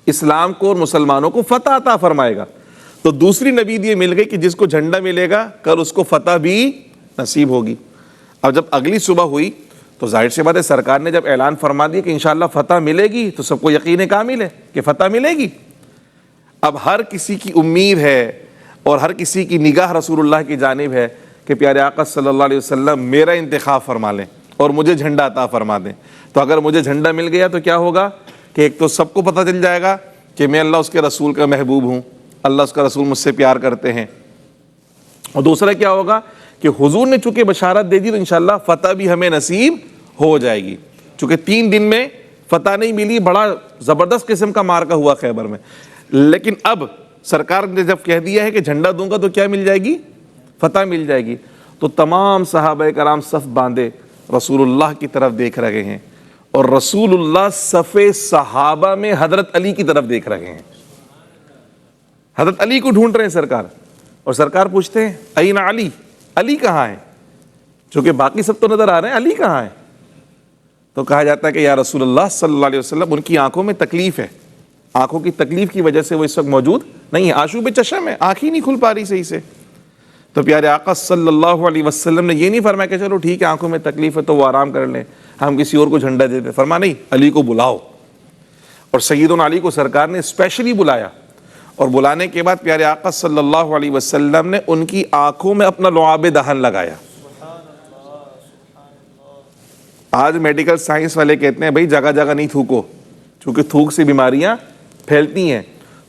اسلام کو اور مسلمانوں کو فتح عطا فرمائے گا۔ تو دوسری نوید یہ مل گئی کہ جس کو جھنڈا ملے گا کل اس کو فتح بھی نصیب ہوگی۔ اب جب اگلی صبح ہوئی تو ظاہر سی بات ہے سرکار نے جب اعلان فرما دیا کہ انشاءاللہ فتح ملے گی تو سب کو یقین کامل ہے کہ فتح ملے گی۔ اب ہر کسی کی امید ہے اور ہر کسی کی نگاہ رسول اللہ کی جانب ہے کہ پیارے آقا صلی اللہ علیہ وسلم میرا انتخاب فرما لیں اور مجھے جھنڈا عطا فرما دیں۔ تو اگر مجھے جھنڈا مل گیا تو کیا ہوگا کہ ایک تو سب کو پتہ چل جائے گا کہ میں اللہ اس کے رسول کا محبوب ہوں، اللہ اس کا رسول مجھ سے پیار کرتے ہیں۔ اور دوسرا کیا ہوگا کہ حضور نے چونکہ بشارت دے دی تو انشاءاللہ فتح بھی ہمیں نصیب ہو جائے گی، چونکہ 3 دن میں فتح نہیں ملی، بڑا زبردست قسم کا مارکا ہوا خیبر میں۔ لیکن اب سرکار نے جب کہہ دیا ہے کہ جھنڈا دوں گا تو کیا مل جائے گی؟ فتح مل جائے گی۔ تو تمام صحابہ کرام صف باندھے رسول اللہ کی طرف دیکھ رہے ہیں، اور رسول اللہ صف صحابہ میں حضرت علی کی طرف دیکھ رہے ہیں، حضرت علی کو ڈھونڈ رہے ہیں سرکار، اور سرکار پوچھتے ہیں این علی، علی کہاں ہے؟ چونکہ باقی سب تو نظر آ رہے ہیں، علی کہاں ہے؟ تو کہا جاتا ہے کہ یا رسول اللہ صلی اللہ علیہ وسلم ان کی آنکھوں میں تکلیف ہے، آنکھوں کی تکلیف کی وجہ سے وہ اس وقت موجود نہیں ہے، آشوب چشم ہے، آنکھ ہی نہیں کھل پا رہی صحیح سے۔ تو پیارے آقا صلی اللہ علیہ وسلم نے یہ نہیں فرمایا کہ چلو ٹھیک ہے آنکھوں میں تکلیف ہے تو وہ آرام کر لیں، ہم کسی اور کو جھنڈا دیتے، فرمایا نہیں، علی کو بلاؤ۔ اور سیدنا علی کو سرکار نے اسپیشلی بلایا، اور بلانے کے بعد پیارے آقا صلی اللہ علیہ وسلم نے ان کی آنکھوں میں اپنا لعاب دہن لگایا۔ آج میڈیکل سائنس والے کہتے ہیں بھائی جگہ جگہ نہیں تھوکو، چونکہ تھوک سے بیماریاں پھیلتی ہیں،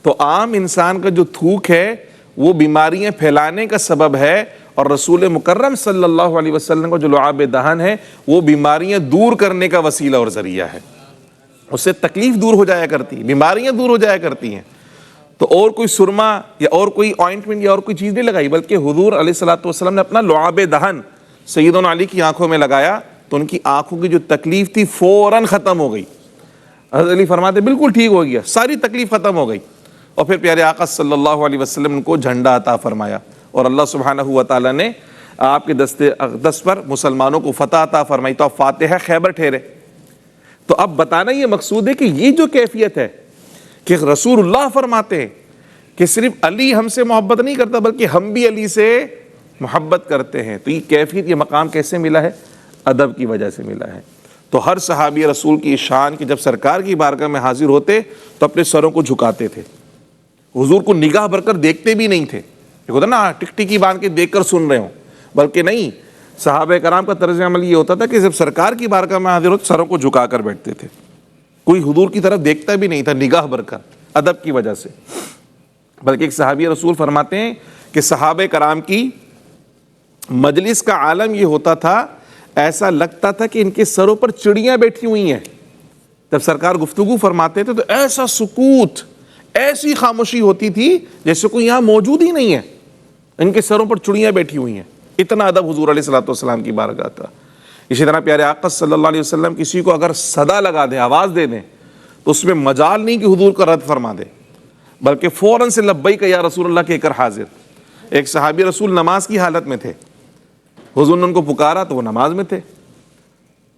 تو عام انسان کا جو تھوک ہے وہ بیماریاں پھیلانے کا سبب ہے، اور رسول مکرم صلی اللہ علیہ وسلم کا جو لعاب دہن ہے وہ بیماریاں دور کرنے کا وسیلہ اور ذریعہ ہے، اس سے تکلیف دور ہو جایا کرتی، بیماریاں دور ہو جایا کرتی ہیں۔ تو اور کوئی سرما یا اور کوئی آئنٹمنٹ یا اور کوئی چیز نہیں لگائی، بلکہ حضور علیہ الصلوۃ والسلام نے اپنا لعاب دہن سیدنا علی کی آنکھوں میں لگایا، تو ان کی آنکھوں کی جو تکلیف تھی فوراً ختم ہو گئی۔ حضرت علی فرماتے بالکل ٹھیک ہو گیا، ساری تکلیف ختم ہو گئی۔ اور پھر پیارے آقا صلی اللہ علیہ وسلم ان کو جھنڈا عطا فرمایا، اور اللہ سبحانہ و تعالیٰ نے آپ کے دست اقدس پر مسلمانوں کو فتح عطا فرمائی، تو اب فاتح خیبر ٹھہرے۔ تو اب بتانا یہ مقصود ہے کہ یہ جو کیفیت ہے کہ رسول اللہ فرماتے ہیں کہ صرف علی ہم سے محبت نہیں کرتا بلکہ ہم بھی علی سے محبت کرتے ہیں، تو یہ کیفیت، یہ مقام کیسے ملا ہے؟ ادب کی وجہ سے ملا ہے۔ تو ہر صحابی رسول کی شان کہ جب سرکار کی بارگاہ میں حاضر ہوتے تو اپنے سروں کو جھکاتے تھے، حضور کو نگاہ بھر کر دیکھتے بھی نہیں تھے، یہ ہوتا نا ٹکٹکی باندھ کے دیکھ کر سن رہے ہوں، بلکہ نہیں، صحابہ کرام کا طرز عمل یہ ہوتا تھا کہ جب سرکار کی بارگاہ میں حاضر ہوتے سروں کو جھکا کر بیٹھتے تھے، کوئی حضور کی طرف دیکھتا بھی نہیں تھا نگاہ بھر کر، ادب کی وجہ سے۔ بلکہ ایک صحابی رسول فرماتے ہیں کہ صحابہ کرام کی مجلس کا عالم یہ ہوتا تھا، ایسا لگتا تھا کہ ان کے سروں پر چڑیاں بیٹھی ہوئی ہیں۔ جب سرکار گفتگو فرماتے تھے تو ایسا سکوت، ایسی خاموشی ہوتی تھی جیسے کوئی یہاں موجود ہی نہیں ہے، ان کے سروں پر چڑیاں بیٹھی ہوئی ہیں، اتنا ادب حضور علیہ الصلوۃ والسلام کی بارگاہ تھا۔ اسی طرح پیارے آقا صلی اللہ علیہ وسلم کسی کو اگر صدا لگا دیں، آواز دے دیں، تو اس میں مجال نہیں کہ حضور کا رد فرما دے، بلکہ فوراً سے لبیک یا رسول اللہ کہہ کر حاضر۔ ایک صحابی رسول نماز کی حالت میں تھے، حضور نے ان کو پکارا تو وہ نماز میں تھے،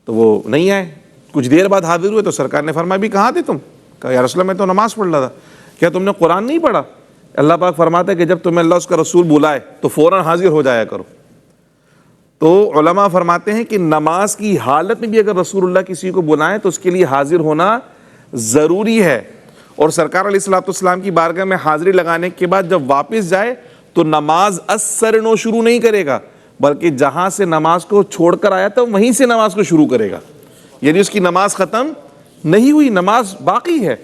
تو وہ نہیں آئے، کچھ دیر بعد حاضر ہوئے تو سرکار نے فرمایا بھی کہاں تھے تم؟ کہا یا رسول اللہ میں تو نماز پڑھ رہا تھا۔ کیا تم نے قرآن نہیں پڑھا؟ اللہ پاک فرماتا ہے کہ جب تمہیں اللہ اس کا رسول بلائے تو فوراً حاضر ہو جایا کرو۔ تو علماء فرماتے ہیں کہ نماز کی حالت میں بھی اگر رسول اللہ کسی کو بلائیں تو اس کے لیے حاضر ہونا ضروری ہے، اور سرکار علیہ الصلوۃ والسلام کی بارگاہ میں حاضری لگانے کے بعد جب واپس جائے تو نماز اثر نو شروع نہیں کرے گا، بلکہ جہاں سے نماز کو چھوڑ کر آیا تھا وہیں سے نماز کو شروع کرے گا، یعنی اس کی نماز ختم نہیں ہوئی، نماز باقی ہے۔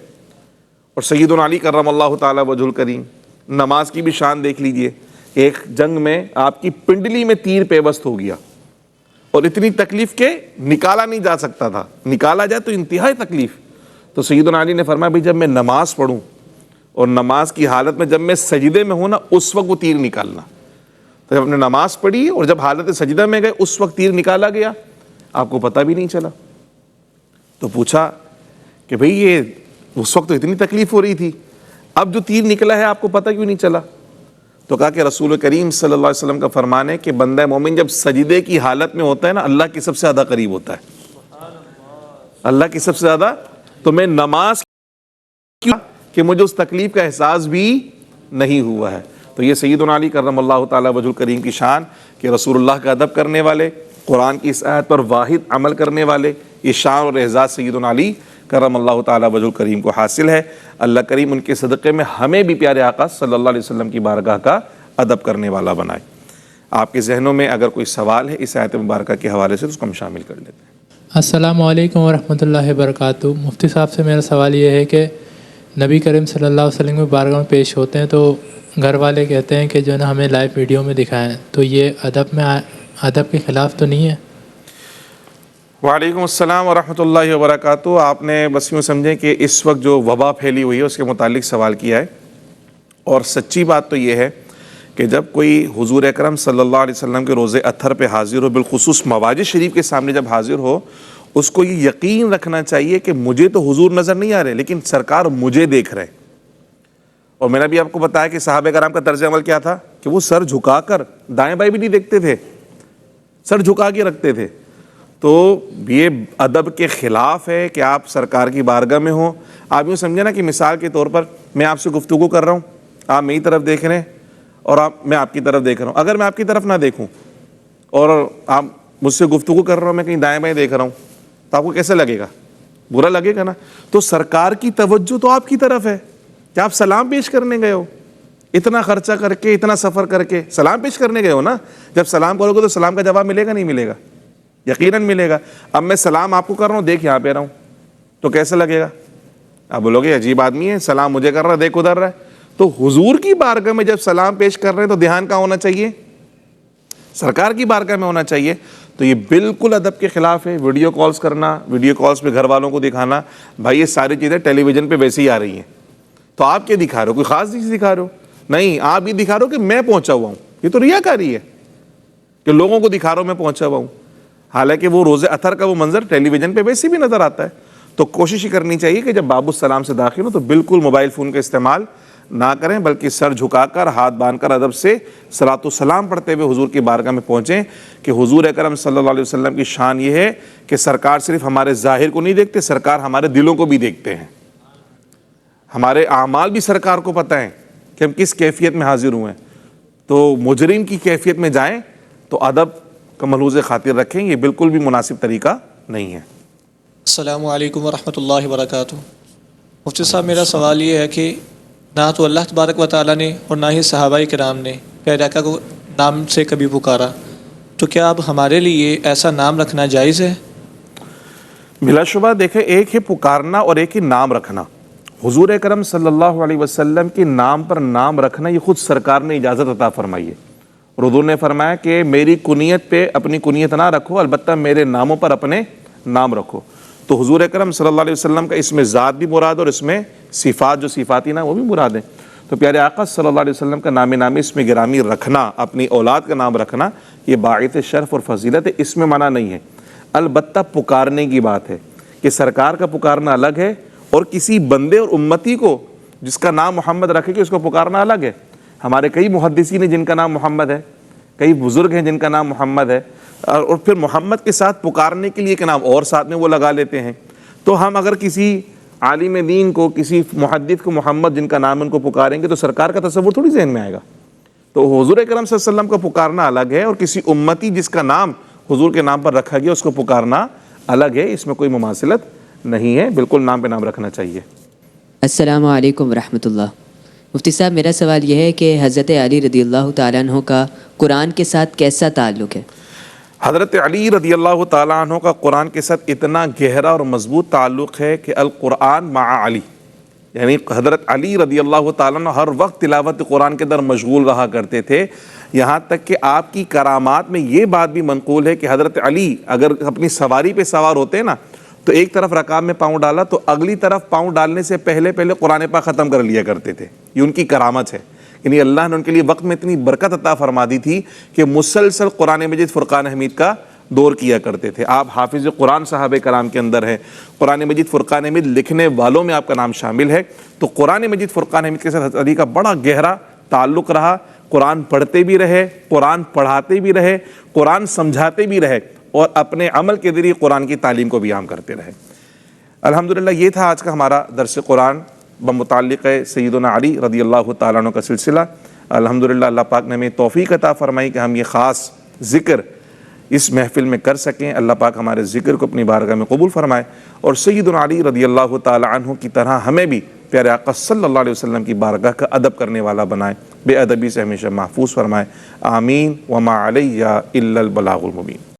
اور سیدنا علی کرم اللہ تعالی وجہ الکریم، نماز کی بھی شان دیکھ لیجئے، ایک جنگ میں آپ کی پنڈلی میں تیر پیوست ہو گیا، اور اتنی تکلیف کہ نکالا نہیں جا سکتا تھا، نکالا جائے تو انتہائی تکلیف۔ تو سیدنا علی نے فرمایا بھی جب میں نماز پڑھوں اور نماز کی حالت میں جب میں سجدے میں ہوں نا اس وقت وہ تیر نکالنا۔ تو جب ہم نے نماز پڑھی اور جب حالت سجدہ میں گئے اس وقت تیر نکالا گیا، آپ کو پتہ بھی نہیں چلا۔ تو پوچھا کہ بھئی یہ اس وقت تو اتنی تکلیف ہو رہی تھی، اب جو تیر نکلا ہے آپ کو پتہ کیوں نہیں چلا؟ تو کہا کہ رسول کریم صلی اللہ علیہ وسلم کا فرمان ہے کہ بندہ مومن جب سجدے کی حالت میں ہوتا ہے نا اللہ کی سب سے زیادہ قریب ہوتا ہے، اللہ کی سب سے زیادہ۔ تو میں نماز کیوں کہ مجھے اس تکلیف کا احساس بھی نہیں ہوا ہے۔ تو یہ سیدنا علی کرم اللہ تعالی وجہ الکریم کی شان کہ رسول اللہ کا ادب کرنے والے، قرآن کی اس آیت پر واحد عمل کرنے والے، یہ شان اور اعزاز سیدنا علی کرم اللہ تعالی وجہ الکریم کو حاصل ہے۔ اللہ کریم ان کے صدقے میں ہمیں بھی پیارے آقا صلی اللہ علیہ وسلم کی بارگاہ کا ادب کرنے والا بنائے۔ آپ کے ذہنوں میں اگر کوئی سوال ہے اس آیت مبارکہ کے حوالے سے تو اس کو ہم شامل کر لیتے ہیں۔ السلام علیکم ورحمۃ اللہ وبرکاتہ۔ مفتی صاحب سے میرا سوال یہ ہے کہ نبی کریم صلی اللہ علیہ وسلم کے بارگاہ میں پیش ہوتے ہیں تو گھر والے کہتے ہیں کہ جو ہے نا ہمیں لائیو ویڈیو میں دکھائیں، تو یہ ادب کے خلاف تو نہیں ہے؟ وعلیکم السلام ورحمۃ اللہ وبرکاتہ۔ آپ نے بس یوں سمجھیں کہ اس وقت جو وبا پھیلی ہوئی ہے اس کے متعلق سوال کیا ہے، اور سچی بات تو یہ ہے کہ جب کوئی حضور اکرم صلی اللہ علیہ وسلم کے روزے اطہر پہ حاضر ہو، بالخصوص مواجد شریف کے سامنے جب حاضر ہو، اس کو یہ یقین رکھنا چاہیے کہ مجھے تو حضور نظر نہیں آ رہے لیکن سرکار مجھے دیکھ رہے ہیں۔ اور میں نے بھی آپ کو بتایا کہ صحابہ کرام کا طرز عمل کیا تھا کہ وہ سر جھکا کر دائیں بائیں بھی نہیں دیکھتے تھے، سر جھکا کے رکھتے تھے۔ تو یہ ادب کے خلاف ہے کہ آپ سرکار کی بارگاہ میں ہوں۔ آپ یوں سمجھے نا کہ مثال کے طور پر میں آپ سے گفتگو کر رہا ہوں، آپ میری طرف دیکھ رہے ہیں اور میں آپ کی طرف دیکھ رہا ہوں۔ اگر میں آپ کی طرف نہ دیکھوں اور آپ مجھ سے گفتگو کر رہا ہوں، میں کہیں دائیں بائیں دیکھ رہا ہوں، تو آپ کو کیسے لگے گا؟ برا لگے گا نا۔ تو سرکار کی توجہ تو آپ کی طرف ہے کہ آپ سلام پیش کرنے گئے ہو، اتنا خرچہ کر کے، اتنا سفر کر کے سلام پیش کرنے گئے ہو نا۔ جب سلام کرو گے تو سلام کا جواب ملے گا نہیں ملے گا؟ یقیناً ملے گا۔ اب میں سلام آپ کو کر رہا ہوں، دیکھ یہاں پہ رہا ہوں، تو کیسے لگے گا؟ آپ بولو گے عجیب آدمی ہے، سلام مجھے کر رہا ہے، دیکھ ادھر رہا ہے۔ تو حضور کی بارگاہ میں جب سلام پیش کر رہے ہیں تو دھیان کہاں ہونا چاہیے؟ سرکار کی بارگاہ میں ہونا چاہیے۔ تو یہ بالکل ادب کے خلاف ہے۔ ویڈیو کالز کرنا، ویڈیو کالز پہ گھر والوں کو دکھانا، بھائی یہ ساری چیزیں ٹیلی ویژن پہ ویسے ہی آ رہی ہیں، تو آپ کیا دکھا رہے ہو؟ کوئی خاص چیز دکھا رہے ہو؟ نہیں، آپ یہ دکھا رہے ہو کہ میں پہنچا ہوا ہوں۔ یہ تو ریاکاری ہے کہ لوگوں کو دکھا رہا ہوں میں پہنچا ہوا ہوں، حالانکہ وہ روزے اطہر کا وہ منظر ٹیلی ویژن پہ ویسے بھی نظر آتا ہے۔ تو کوشش کرنی چاہیے کہ جب باب السلام سے داخل ہو تو بالکل موبائل فون کا استعمال نہ کریں، بلکہ سر جھکا کر، ہاتھ باندھ کر ادب سے صلاۃ و سلام پڑھتے ہوئے حضور کی بارگاہ میں پہنچیں کہ حضور اکرم صلی اللہ علیہ وسلم کی شان یہ ہے کہ سرکار صرف ہمارے ظاہر کو نہیں دیکھتے، سرکار ہمارے دلوں کو بھی دیکھتے ہیں۔ ہمارے اعمال بھی سرکار کو پتہ ہے کہ ہم کس کیفیت میں حاضر ہوئے ہیں۔ تو مجرم کی کیفیت میں جائیں تو ادب کا ملحوظ خاطر رکھیں، یہ بالکل بھی مناسب طریقہ نہیں ہے۔ السلام علیکم ورحمۃ اللہ وبرکاتہ۔ مفتی صاحب، میرا سوال یہ ہے کہ نہ تو اللہ تبارک و تعالیٰ نے اور نہ ہی صحابہ کرام نے پیارے آقا کو نام سے کبھی پکارا، تو کیا اب ہمارے لیے ایسا نام رکھنا جائز ہے؟ بلا شبہ دیکھیں، ایک ہے پکارنا اور ایک ہے نام رکھنا۔ حضور اکرم صلی اللہ علیہ وسلم کے نام پر نام رکھنا یہ خود سرکار نے اجازت عطا فرمائی ہے، اور حضور نے فرمایا کہ میری کنیت پہ اپنی کنیت نہ رکھو، البتہ میرے ناموں پر اپنے نام رکھو۔ تو حضور اکرم صلی اللہ علیہ وسلم کا اس میں ذات بھی مراد اور اس میں صفات جو صفاتی نا وہ بھی مراد ہیں۔ تو پیارے آقا صلی اللہ علیہ وسلم کا نام نامی اس میں گرامی رکھنا، اپنی اولاد کا نام رکھنا، یہ باعث شرف اور فضیلت ہے، اس میں منع نہیں ہے۔ البتہ پکارنے کی بات ہے کہ سرکار کا پکارنا الگ ہے اور کسی بندے اور امتی کو جس کا نام محمد رکھے کہ اس کو پکارنا الگ ہے۔ ہمارے کئی محدثین ہیں جن کا نام محمد ہے، کئی بزرگ ہیں جن کا نام محمد ہے، اور پھر محمد کے ساتھ پکارنے کے لیے ایک نام اور ساتھ میں وہ لگا لیتے ہیں۔ تو ہم اگر کسی عالم دین کو، کسی محدث کو محمد جن کا نام ان کو پکاریں گے تو سرکار کا تصور تھوڑی ذہن میں آئے گا۔ تو حضور اکرم صلی اللہ علیہ وسلم کا پکارنا الگ ہے اور کسی امتی جس کا نام حضور کے نام پر رکھا گیا اس کو پکارنا الگ ہے، اس میں کوئی مماثلت نہیں ہے، بالکل نام پہ نام رکھنا چاہیے۔ السلام علیکم ورحمۃ اللہ۔ مفتی صاحب، میرا سوال یہ ہے کہ حضرت علی رضی اللہ تعالیٰ عنہ کا قرآن کے ساتھ کیسا تعلق ہے؟ حضرت علی رضی اللہ تعالیٰ عنہ کا قرآن کے ساتھ اتنا گہرا اور مضبوط تعلق ہے کہ القرآن مع علی، یعنی حضرت علی رضی اللہ تعالیٰ عنہ ہر وقت تلاوت قرآن کے در مشغول رہا کرتے تھے، یہاں تک کہ آپ کی کرامات میں یہ بات بھی منقول ہے کہ حضرت علی اگر اپنی سواری پہ سوار ہوتے نا تو ایک طرف رکاب میں پاؤں ڈالا تو اگلی طرف پاؤں ڈالنے سے پہلے قرآن پاک ختم کر لیا کرتے تھے۔ یہ ان کی کرامت ہے، یعنی اللہ نے ان کے لیے وقت میں اتنی برکت عطا فرما دی تھی کہ مسلسل قرآن مجید فرقان حمید کا دور کیا کرتے تھے۔ آپ حافظ قرآن صحابہ کرام کے اندر ہیں، قرآن مجید فرقان حمید لکھنے والوں میں آپ کا نام شامل ہے۔ تو قرآن مجید فرقان حمید کے ساتھ حضرت علی کا بڑا گہرا تعلق رہا، قرآن پڑھتے بھی رہے، قرآن پڑھاتے بھی رہے، قرآن سمجھاتے بھی رہے اور اپنے عمل کے ذریعے قرآن کی تعلیم کو بھی عام کرتے رہے۔ الحمدللہ یہ تھا آج کا ہمارا درس قرآن بمتعلق سیدنا علی رضی اللہ تعالیٰ عنہ کا سلسلہ۔ الحمدللہ اللہ پاک نے ہمیں توفیق عطا فرمائی کہ ہم یہ خاص ذکر اس محفل میں کر سکیں۔ اللہ پاک ہمارے ذکر کو اپنی بارگاہ میں قبول فرمائے اور سیدنا علی رضی اللہ تعالیٰ عنہ کی طرح ہمیں بھی پیارے آقا صلی اللہ علیہ وسلم کی بارگاہ کا ادب کرنے والا بنائے، بے ادبی سے ہمیشہ محفوظ فرمائے۔ آمین۔ وما علیہ الا البلاغ المبین۔